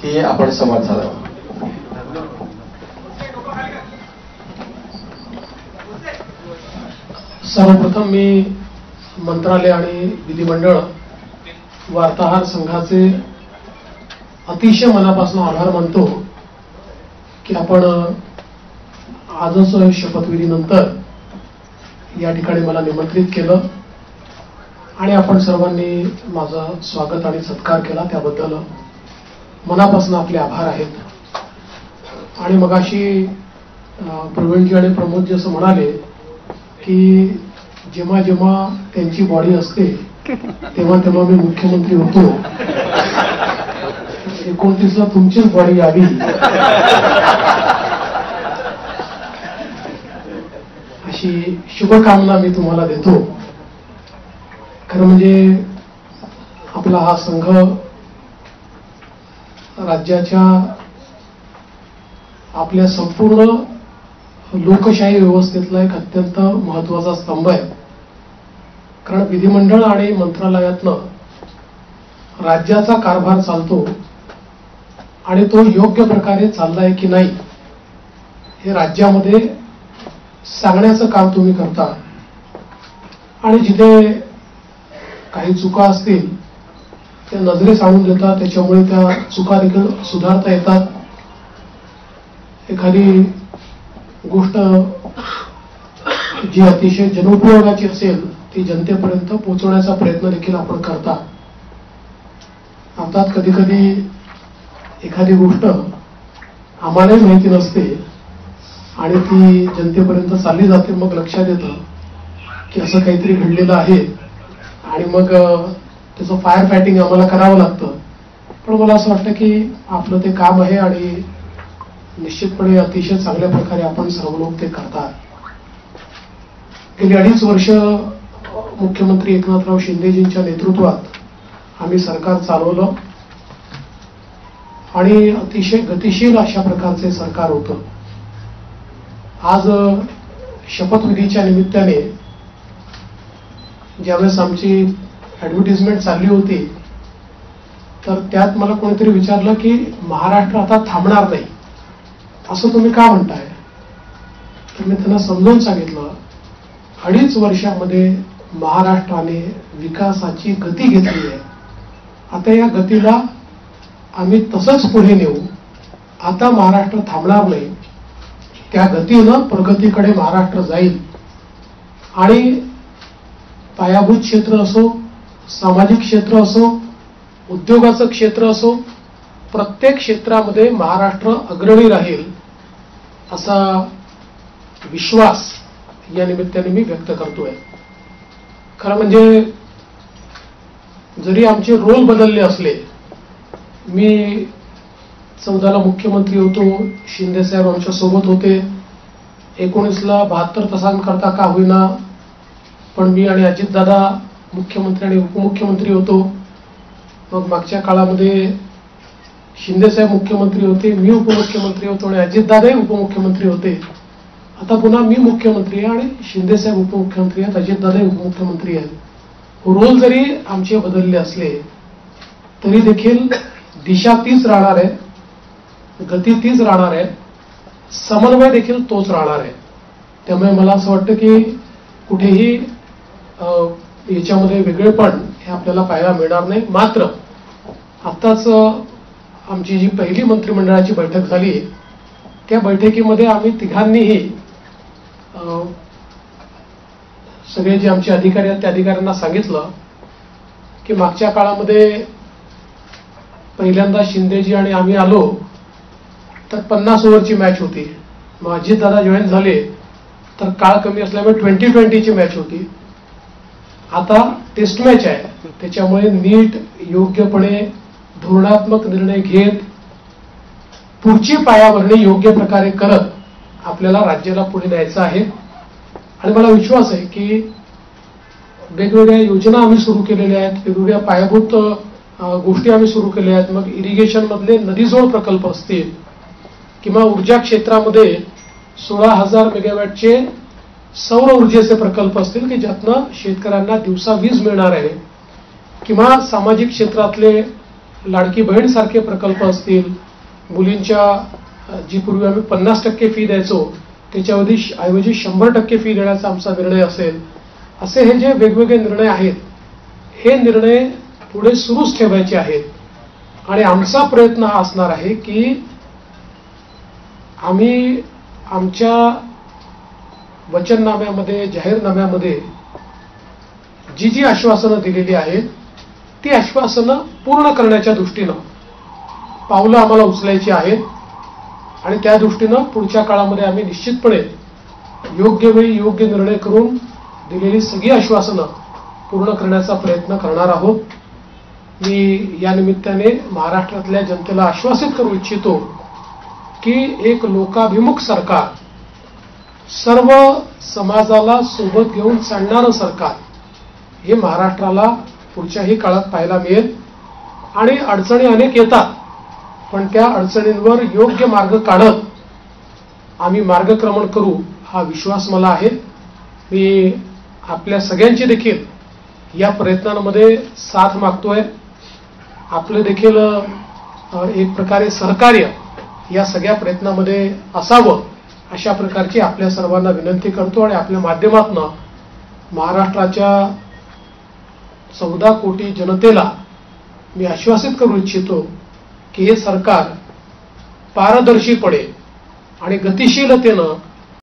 की आपण संवाद साधावा. सर्वप्रथम मी मंत्रालय आणि विधिमंडळ वार्ताहर संघाचे अतिशय मनापासून आभार मानतो की आपण आजच शपथविधीनंतर या ठिकाणी मला निमंत्रित केलं आणि आपण सर्वांनी माझा स्वागत आणि सत्कार केला. त्याबद्दल मनापासून आपले आभार आहेत. आणि मगाशी प्रवीणजी आणि प्रमोदजी असं म्हणाले की जेव्हा जेव्हा त्यांची बॉडी असते तेव्हा तेव्हा मी मुख्यमंत्री होतो. 29ला तुमचीच बॉडी यावी अशी शुभकामना मी तुम्हाला देतो. खरं म्हणजे आपला हा संघ राज्याच्या आपल्या संपूर्ण लोकशाही व्यवस्थेतला एक अत्यंत महत्वाचा स्तंभ आहे. कारण विधिमंडळ आणि मंत्रालयातनं राज्याचा कारभार चालतो आणि तो योग्य प्रकारे चाललाय की नाही हे राज्यामध्ये सांगण्याचं काम तुम्ही करता. आणि जिथे काही चुका असतील त्या नजरेस आणून देतात, त्याच्यामुळे त्या चुका देखील सुधारता येतात. एखादी गोष्ट जी अतिशय जनोपयोगाची असेल ती जनतेपर्यंत पोहोचवण्याचा प्रयत्न देखील आपण करता. अर्थात कधी कधी एखादी गोष्ट आम्हालाही माहिती नसते आणि ती जनतेपर्यंत चालली जाते. मग लक्षात येतं की असं काहीतरी घडलेलं आहे आणि मग त्याचं फायर फायटिंग आम्हाला करावं लागतं. पण मला असं वाटतं की आपलं ते काम आहे आणि निश्चितपणे अतिशय चांगल्या प्रकारे आपण सर्व लोक ते करतात. गेली 2.5 वर्ष मुख्यमंत्री एकनाथराव शिंदेजींच्या नेतृत्वात आम्ही सरकार चालवलं आणि अतिशय गतिशील अशा प्रकारचे सरकार होतं. आज शपथविधीच्या निमित्ताने ज्यावेळेस आमची ऍडव्हर्टिजमेंट चालली होती तर त्यात मला कोणीतरी विचारलं की महाराष्ट्र आता थांबणार नाही असं तुम्ही का म्हणताय. तर मी त्यांना समजावून सांगितलं 2.5 वर्षामध्ये महाराष्ट्राने विकासाची गती घेतली आहे. आता या गतीला आम्ही तसंच पुढे नेऊ. आता महाराष्ट्र थांबणार नाही. त्या गतीनं प्रगतीकडे महाराष्ट्र जाईल आणि पायाभूत क्षेत्र असो, सामाजिक क्षेत्र असो, उद्योगाचं क्षेत्र असो, प्रत्येक क्षेत्रामध्ये महाराष्ट्र अग्रणी राहील असा विश्वास या निमित्ताने मी व्यक्त करतोय. खरं म्हणजे जरी आमचे रोल बदलले असले, मी 14ला मुख्यमंत्री होतो, शिंदे साहेब आमच्या सोबत होते, 19ला 72 तासांकरता का होईना पण मी आणि अजितदादा मुख्यमंत्री आणि उपमुख्यमंत्री होतो. मग मागच्या काळामध्ये शिंदे साहेब मुख्यमंत्री होते, मी उपमुख्यमंत्री होतो आणि अजितदादाही उपमुख्यमंत्री होते. आता पुन्हा मी मुख्यमंत्री आहे आणि शिंदे साहेब उपमुख्यमंत्री आहेत, अजितदादाही उपमुख्यमंत्री आहेत. रोल जरी आमचे बदलले असले तरी देखील दिशा तीच राहणार आहे, गती तीच राहणार आहे, समन्वय देखील तोच राहणार आहे. त्यामुळे मला असं वाटतं की कुठेही याच्यामध्ये वेगळेपण हे आपल्याला पाहायला मिळणार नाही. मात्र आत्ताच आमची जी पहिली मंत्रिमंडळाची बैठक झाली त्या बैठकीमध्ये आम्ही तिघांनीही सगळे जे आमचे अधिकारी आहेत त्या अधिकाऱ्यांना सांगितलं की मागच्या काळामध्ये पहिल्यांदा शिंदेजी आणि आम्ही आलो तर 50 ओव्हरची मॅच होती. मग अजितदादा जॉईन झाले तर काळ कमी असल्यामुळे 20-20ची मॅच होती. आता टेस्ट मॅच आहे, त्याच्यामुळे नीट योग्यपणे धोरणात्मक निर्णय घेत पुढची पायाभरणी योग्य प्रकारे करत आपल्याला राज्याला पुढे न्यायचं आहे. आणि मला विश्वास आहे की वेगवेगळ्या योजना आम्ही सुरू केलेल्या आहेत, वेगवेगळ्या पायाभूत गोष्टी आम्ही सुरू केल्या आहेत. मग इरिगेशन मधले नदीजोड प्रकल्प असतील किंवा ऊर्जा क्षेत्रामध्ये 16,000 मेगावॅटचे सौर ऊर्जेचे प्रकल्प असतील की ज्यातनं शेतकऱ्यांना दिवसा वीज मिळणार आहे, किंवा सामाजिक क्षेत्रातले लाडकी बहीण सारखे प्रकल्प असतील, मुलींच्या जी पूर्वी आम्ही 50% फी द्यायचो त्याच्याऐवजी 100% फी देण्याचा आमचा निर्णय असेल, असे हे जे वेगवेगळे निर्णय आहेत, हे निर्णय पुढे सुरूच ठेवायचे आहेत. आणि आमचा प्रयत्न हा असणार आहे की आम्ही आमच्या वचननाम्यामध्ये, जाहीरनाम्यामध्ये जी जी आश्वासनं दिलेली आहेत ती आश्वासनं पूर्ण करण्याच्या दृष्टीनं पावलं आम्हाला उचलायची आहेत. आणि त्या दृष्टीनं पुढच्या काळामध्ये आम्ही निश्चितपणे योग्य वेळी योग्य निर्णय करून दिलेली सगळी आश्वासनं पूर्ण करण्याचा प्रयत्न करणार आहोत. मी या निमित्ताने महाराष्ट्रातल्या जनतेला आश्वासित करू इच्छितो की एक लोकाभिमुख सरकार, सर्व समाजाला सोबत घेऊन चालणारं सरकार हे महाराष्ट्राला पुढच्याही काळात पाहायला मिळेल. आणि अडचणी अनेक येतात, पण त्या अडचणींवर योग्य मार्ग काढत आम्ही मार्गक्रमण करू हा विश्वास मला आहे. मी आपल्या सगळ्यांची देखील या प्रयत्नांमध्ये साथ मागतोय. आपलं देखील एक प्रकारे सहकार्य या सगळ्या प्रयत्नामध्ये असावं अशा प्रकारची आपल्या सर्वांना विनंती करतो. आणि आपल्या माध्यमातून महाराष्ट्राच्या 14 कोटी जनतेला मी आश्वासित करू इच्छितो की हे सरकार पारदर्शीपणे आणि गतिशीलतेनं